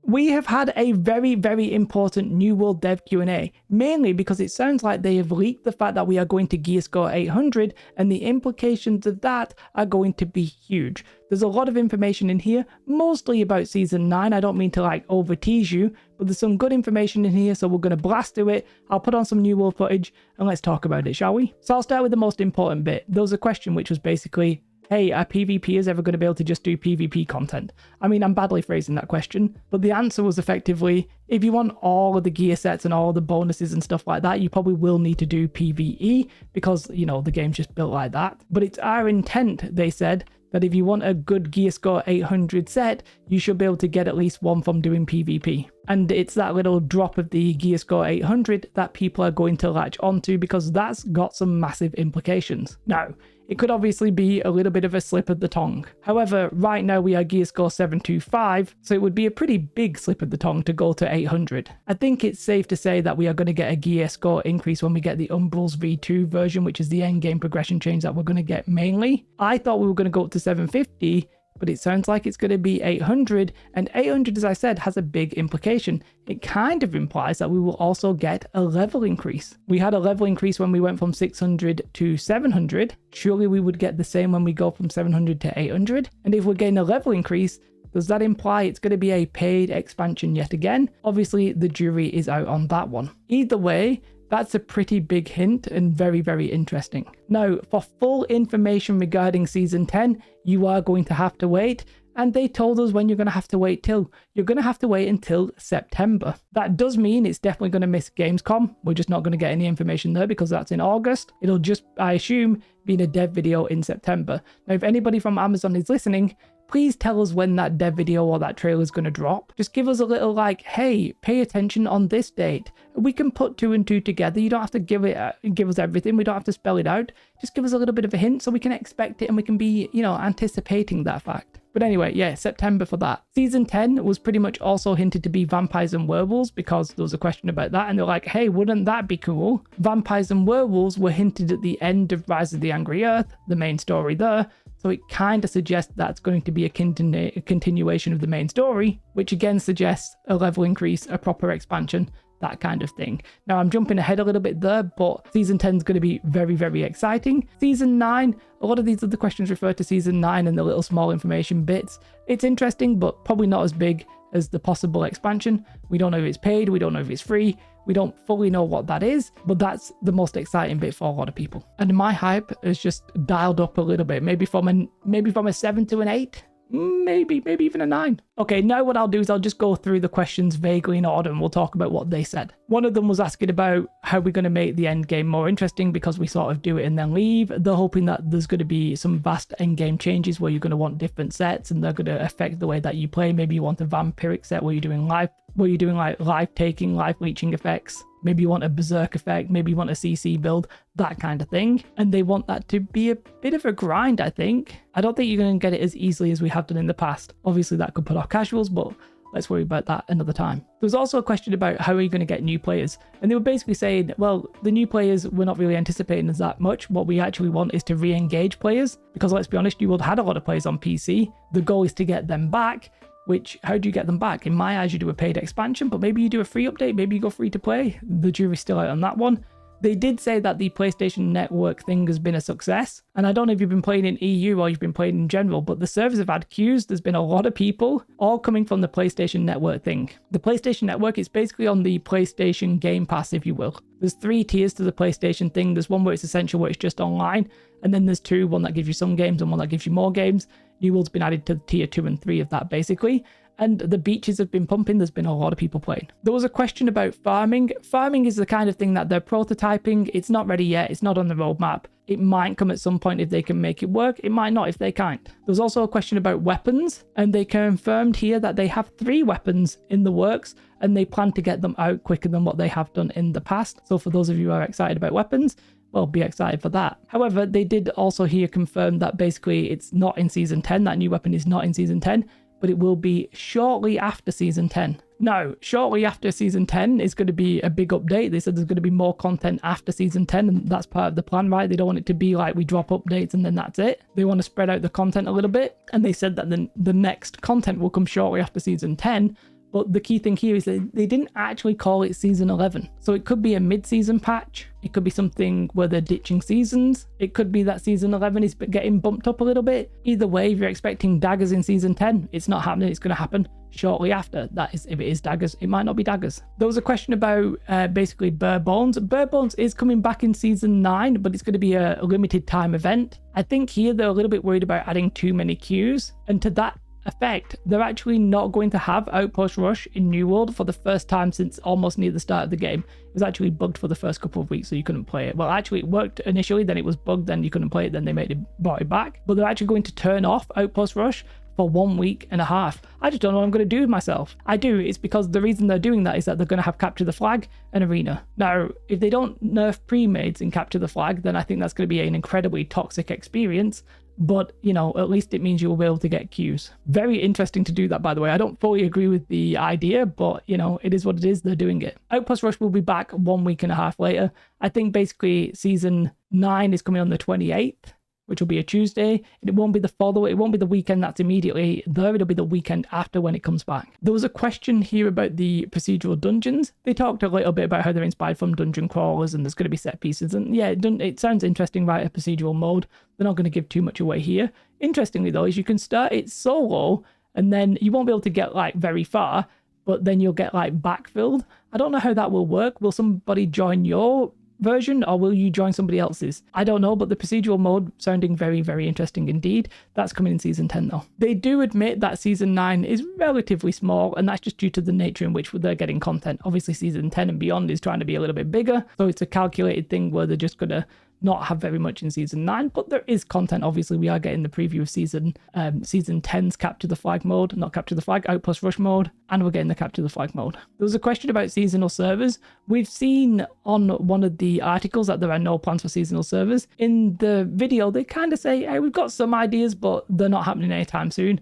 We have had a very, very important New World Dev Q&A, mainly because it sounds like they have leaked the fact that we are going to gear score 800, and the implications of that are going to be huge. There's a lot of information in here, mostly about Season 9. I don't mean to like over tease you, but there's some good information in here, so we're going to blast through it. I'll put on some New World footage and let's talk about it, shall we? So I'll start with the most important bit. There was a question which was basically, hey, are PvPers ever going to be able to just do PvP content? I mean, I'm badly phrasing that question, but the answer was effectively, if you want all of the gear sets and all the bonuses and stuff like that, you probably will need to do PvE because, you know, the game's just built like that. But it's our intent, they said, that if you want a good gear score 800 set, you should be able to get at least one from doing PvP. And it's that little drop of the gear score 800 that people are going to latch onto because that's got some massive implications. Now, it could obviously be a little bit of a slip of the tongue. However, right now we are gear score 725, so it would be a pretty big slip of the tongue to go to 800. I think it's safe to say that we are going to get a gear score increase when we get the Umbrals V2 version, which is the end game progression change that we're going to get mainly. I thought we were going to go up to 750, but it sounds like it's going to be 800, and 800, as I said, has a big implication. It kind of implies that we will also get a level increase. We had a level increase when we went from 600 to 700. Surely we would get the same when we go from 700 to 800. And if we're getting a level increase, does that imply it's going to be a paid expansion yet again? Obviously, the jury is out on that one. Either way, that's a pretty big hint and very, very interesting. Now, for full information regarding Season 10, you are going to have to wait. And they told us when you're going to have to wait till. You're going to have to wait until September. That does mean it's definitely going to miss Gamescom. We're just not going to get any information there because that's in August. It'll just, I assume, be in a dev video in September. Now, if anybody from Amazon is listening, please tell us when that dev video or that trailer is going to drop. Just give us a little like, hey, pay attention on this date. We can put 2 and 2 together. You don't have to give us everything. We don't have to spell it out. Just give us a little bit of a hint so we can expect it and we can be, you know, anticipating that fact. But anyway, yeah, September for that. Season 10 was pretty much also hinted to be vampires and werewolves because there was a question about that and they're like, hey, wouldn't that be cool? Vampires and werewolves were hinted at the end of Rise of the Angry Earth, the main story there. So it kind of suggests that's going to be a continuation of the main story, which again suggests a level increase, a proper expansion, that kind of thing. Now, I'm jumping ahead a little bit there, but Season 10 is going to be very, very exciting. Season 9, a lot of these other questions refer to Season 9 and the little small information bits. It's interesting, but probably not as big as the possible expansion. We don't know if it's paid, we don't know if it's free, we don't fully know what that is, but that's the most exciting bit for a lot of people. And my hype has just dialed up a little bit, maybe from a 7 to an 8. Maybe even a 9. Okay, now what I'll do is I'll just go through the questions vaguely in order and we'll talk about what they said. One of them was asking about how we're going to make the end game more interesting because we sort of do it and then leave. They're hoping that there's going to be some vast end game changes where you're going to want different sets and they're going to affect the way that you play. Maybe you want a vampiric set where you're doing like life taking, life leeching effects. Maybe you want a berserk effect, maybe you want a CC build, that kind of thing. And they want that to be a bit of a grind, I think. I don't think you're going to get it as easily as we have done in the past. Obviously, that could put off casuals, but let's worry about that another time. There was also a question about how are you going to get new players? And they were basically saying, well, the new players, we're not really anticipating as that much. What we actually want is to re-engage players. Because let's be honest, you will have had a lot of players on PC. The goal is to get them back. Which, how do you get them back? In my eyes, you do a paid expansion, but maybe you do a free update, maybe you go free to play. The jury's still out on that one. They did say that the PlayStation Network thing has been a success. And I don't know if you've been playing in EU or you've been playing in general, but the servers have had queues. There's been a lot of people all coming from the PlayStation Network thing. The PlayStation Network is basically on the PlayStation Game Pass, if you will. There's 3 tiers to the PlayStation thing. There's one where it's essential, where it's just online. And then there's 2, one that gives you some games and one that gives you more games. New World's been added to tier 2 and 3 of that, basically. And the beaches have been pumping. There's been a lot of people playing. There was a question about farming. Farming is the kind of thing that they're prototyping. It's not ready yet. It's not on the roadmap. It might come at some point if they can make it work. It might not if they can't. There was also a question about weapons. And they confirmed here that they have 3 weapons in the works. And they plan to get them out quicker than what they have done in the past. So for those of you who are excited about weapons, well, be excited for that. However, they did also here confirm that basically it's not in Season 10. That new weapon is not in Season 10. But it will be shortly after Season 10. Now, shortly after Season 10 is going to be a big update. They said there's going to be more content after Season 10, and that's part of the plan, right? They don't want it to be like we drop updates and then that's it. They want to spread out the content a little bit, and they said that the next content will come shortly after Season 10, But the key thing here is that they didn't actually call it Season 11. So it could be a mid-season patch. It could be something where they're ditching seasons. It could be that Season 11 is getting bumped up a little bit. Either way, if you're expecting daggers in Season 10, it's not happening. It's going to happen shortly after. That is, if it is daggers, it might not be daggers. There was a question about basically Bare Bones. Bare Bones is coming back in Season 9, but it's going to be a limited time event. I think here they're a little bit worried about adding too many queues. And to that effect, they're actually not going to have Outpost Rush in New World for the first time since almost near the start of the game. It was actually bugged for the first couple of weeks, so you couldn't play it. Well, actually it worked initially, then it was bugged, then you couldn't play it, then they brought it back. But they're actually going to turn off Outpost Rush for 1.5 weeks. I just don't know what I'm going to do with myself. I do. It's because the reason they're doing that is that they're going to have Capture the Flag and Arena. Now, if they don't nerf pre-mades in Capture the Flag, then I think that's going to be an incredibly toxic experience. But, you know, at least it means you will be able to get queues. Very interesting to do that, by the way. I don't fully agree with the idea, but, you know, it is what it is. They're doing it. Outpost Rush will be back 1.5 weeks later. I think basically Season 9 is coming on the 28th. Which will be a Tuesday. It won't be it won't be the weekend that's immediately there. It'll be the weekend after when it comes back. There was a question here about the procedural dungeons. They talked a little bit about how they're inspired from dungeon crawlers and there's going to be set pieces. And yeah, it sounds interesting, right? A procedural mode. They're not going to give too much away here. Interestingly though, is you can start it solo and then you won't be able to get like very far, but then you'll get like backfilled. I don't know how that will work. Will somebody join your version or will you join somebody else's? I don't know, but the procedural mode sounding very, very interesting indeed. That's coming in Season 10 though. They do admit that Season 9 is relatively small, and that's just due to the nature in which they're getting content. Obviously Season 10 and beyond is trying to be a little bit bigger, so it's a calculated thing where they're just gonna not have very much in Season 9, but there is content. Obviously we are getting the preview of Season 10's Capture the Flag mode, not Capture the Flag, Outpost Rush mode, and we're getting the Capture the Flag mode. There was a question about seasonal servers. We've seen on one of the articles that there are no plans for seasonal servers. In the video they kind of say, hey, we've got some ideas, but they're not happening anytime soon.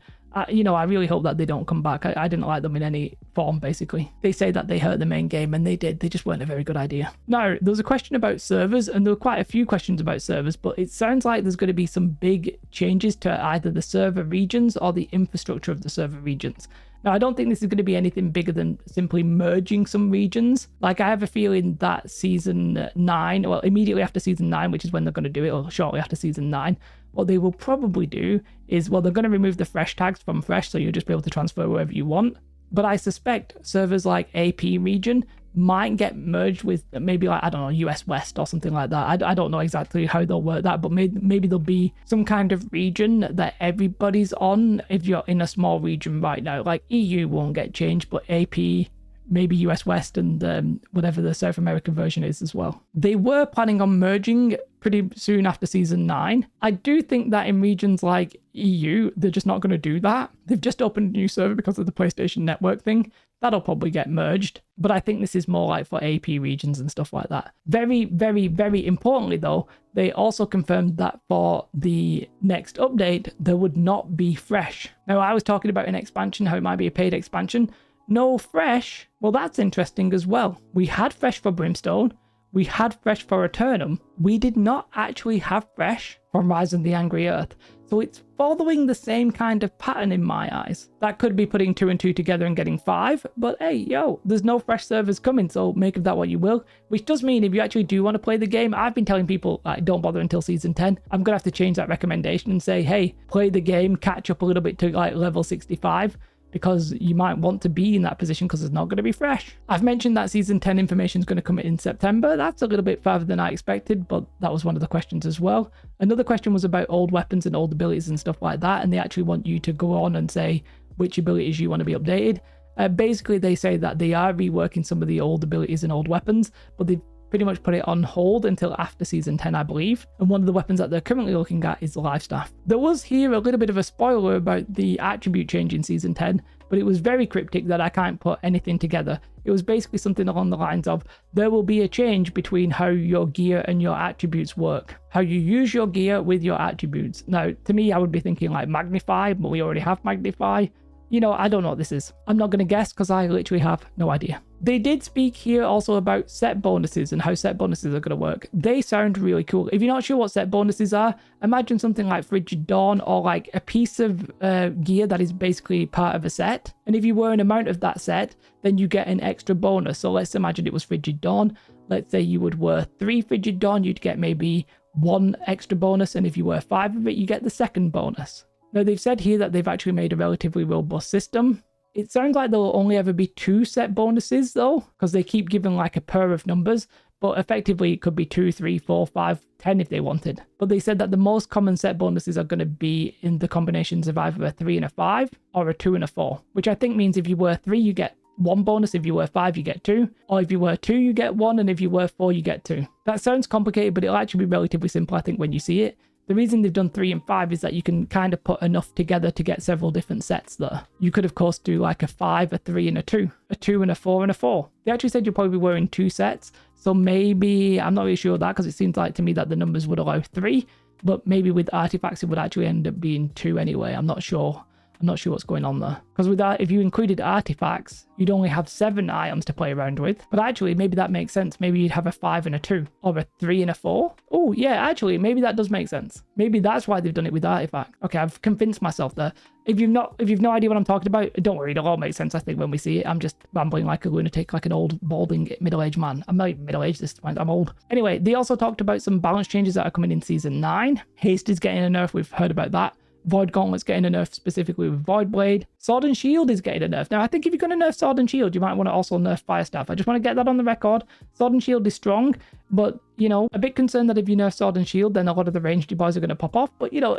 You know, I really hope that they don't come back. I didn't like them in any form, basically. They say that they hurt the main game, and they did. They just weren't a very good idea. Now, there was a question about servers, and there were quite a few questions about servers, but it sounds like there's going to be some big changes to either the server regions or the infrastructure of the server regions. Now, I don't think this is going to be anything bigger than simply merging some regions. Like, I have a feeling that Season 9, well, immediately after Season 9, which is when they're going to do it, or shortly after Season 9, what they will probably do is, well, they're going to remove the fresh tags from fresh, so you'll just be able to transfer wherever you want. But I suspect servers like AP region might get merged with maybe like, I don't know, US West or something like that. I don't know exactly how they'll work that, but maybe there'll be some kind of region that everybody's on if you're in a small region right now. Like EU won't get changed, but AP, maybe US West, and whatever the South American version is as well. They were planning on merging pretty soon after Season 9. I do think that in regions like EU, they're just not going to do that. They've just opened a new server because of the PlayStation Network thing. That'll probably get merged. But I think this is more like for AP regions and stuff like that. Very, very, very importantly though, they also confirmed that for the next update, there would not be fresh. Now, I was talking about an expansion, how it might be a paid expansion. No fresh. Well, that's interesting as well. We had fresh for Brimstone. We had fresh for Eternum. We did not actually have fresh from Rise of the Angry Earth. So it's following the same kind of pattern in my eyes. That could be putting 2 and 2 together and getting 5, but hey, yo, there's no fresh servers coming, so make of that what you will. Which does mean if you actually do want to play the game, I've been telling people, like, don't bother until Season 10. I'm going to have to change that recommendation and say, hey, play the game, catch up a little bit to like level 65. Because you might want to be in that position because it's not going to be fresh. I've mentioned that Season 10 information is going to come in September. That's a little bit further than I expected, but that was one of the questions as well. Another question was about old weapons and old abilities and stuff like that, and they actually want you to go on and say which abilities you want to be updated. Basically, they say that they are reworking some of the old abilities and old weapons, but they've pretty much put it on hold until after Season 10, I believe. And one of the weapons that they're currently looking at is the Life Staff. There was here a little bit of a spoiler about the attribute change in Season 10, but it was very cryptic that I can't put anything together. It was basically something along the lines of, there will be a change between how your gear and your attributes work. How you use your gear with your attributes. Now, to me, I would be thinking like Magnify, but we already have Magnify. You know, I don't know what this is. I'm not going to guess because I literally have no idea. They did speak here also about set bonuses and how set bonuses are going to work. They sound really cool. If you're not sure what set bonuses are, imagine something like Frigid Dawn or like a piece of gear that is basically part of a set. And if you were an amount of that set, then you get an extra bonus. So let's imagine it was Frigid Dawn. Let's say you would wear 3 Frigid Dawn, you'd get maybe 1 extra bonus. And if you wear 5 of it, you get the second bonus. Now, they've said here that they've actually made a relatively robust system. It sounds like there'll only ever be 2 set bonuses though, because they keep giving like a pair of numbers, but effectively it could be 2, 3, 4, 5, 10 if they wanted. But they said that the most common set bonuses are going to be in the combinations of either a 3 and a 5 or a 2 and a 4, which I think means if you wear 3, you get 1 bonus. If you wear 5, you get 2, or if you wear 2, you get 1, and if you wear 4, you get 2. That sounds complicated, but it'll actually be relatively simple, I think, when you see it. The reason they've done 3 and 5 is that you can kind of put enough together to get several different sets there. You could, of course, do like a 5, a 3, and a 2. A 2 and a 4 and a 4. They actually said you're probably wearing 2 sets. So maybe, I'm not really sure of that because it seems like to me that the numbers would allow 3. But maybe with artifacts, it would actually end up being 2 anyway. I'm not sure. I'm not sure what's going on there. Because with that, if you included artifacts, you'd only have 7 items to play around with. But actually, maybe that makes sense. Maybe you'd have a 5 and a 2, or a 3 and a 4. Oh, yeah, actually, maybe that does make sense. Maybe that's why they've done it with artifacts. Okay, I've convinced myself there. If you've no idea what I'm talking about, don't worry, it'll all make sense, I think, when we see it. I'm just rambling like a lunatic, like an old, balding, middle-aged man. I'm not even middle-aged this point, I'm old. Anyway, they also talked about some balance changes that are coming in Season 9. Haste is getting a nerf, we've heard about that. Void Gauntlet's getting a nerf specifically with Void Blade. Sword and Shield is getting a nerf. Now, I think if you're going to nerf Sword and Shield, you might want to also nerf Fire Staff. I just want to get that on the record. Sword and Shield is strong, but, you know, a bit concerned that if you nerf Sword and Shield, then a lot of the ranged boys are going to pop off. But, you know,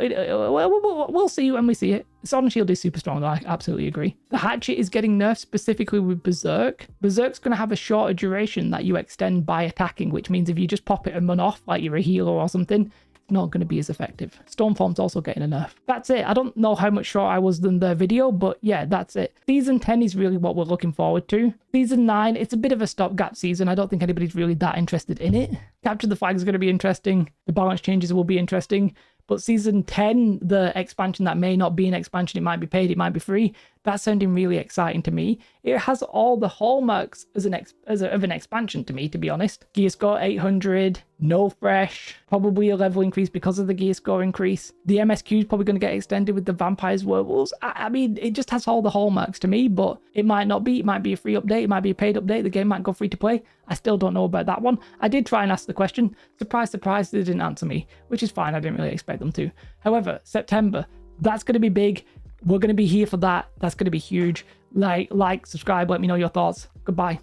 we'll see when we see it. Sword and Shield is super strong, I absolutely agree. The Hatchet is getting nerfed specifically with Berserk. Berserk's going to have a shorter duration that you extend by attacking, which means if you just pop it and run off like you're a healer or something, not going to be as effective. Stormform's also getting a nerf. That's it. I don't know how much shorter I was than the video, but yeah, that's it. Season 10 is really what we're looking forward to. Season 9, it's a bit of a stopgap season. I don't think anybody's really that interested in it. Capture the Flag is going to be interesting. The balance changes will be interesting. But Season 10, the expansion that may not be an expansion, it might be paid, it might be free, that's sounding really exciting to me. It has all the hallmarks of an expansion to me, to be honest. Gear score 800, no fresh, probably a level increase because of the gear score increase. The MSQ is probably going to get extended with the vampires, werewolves. I mean, it just has all the hallmarks to me, but it might not be. It might be a free update, it might be a paid update, the game might go free to play. I still don't know about that one. I did try and ask the question. Surprise, surprise, they didn't answer me, which is fine. I didn't really expect them to. However, September, that's going to be big. We're going to be here for that. That's going to be huge. Like, subscribe, let me know your thoughts. Goodbye.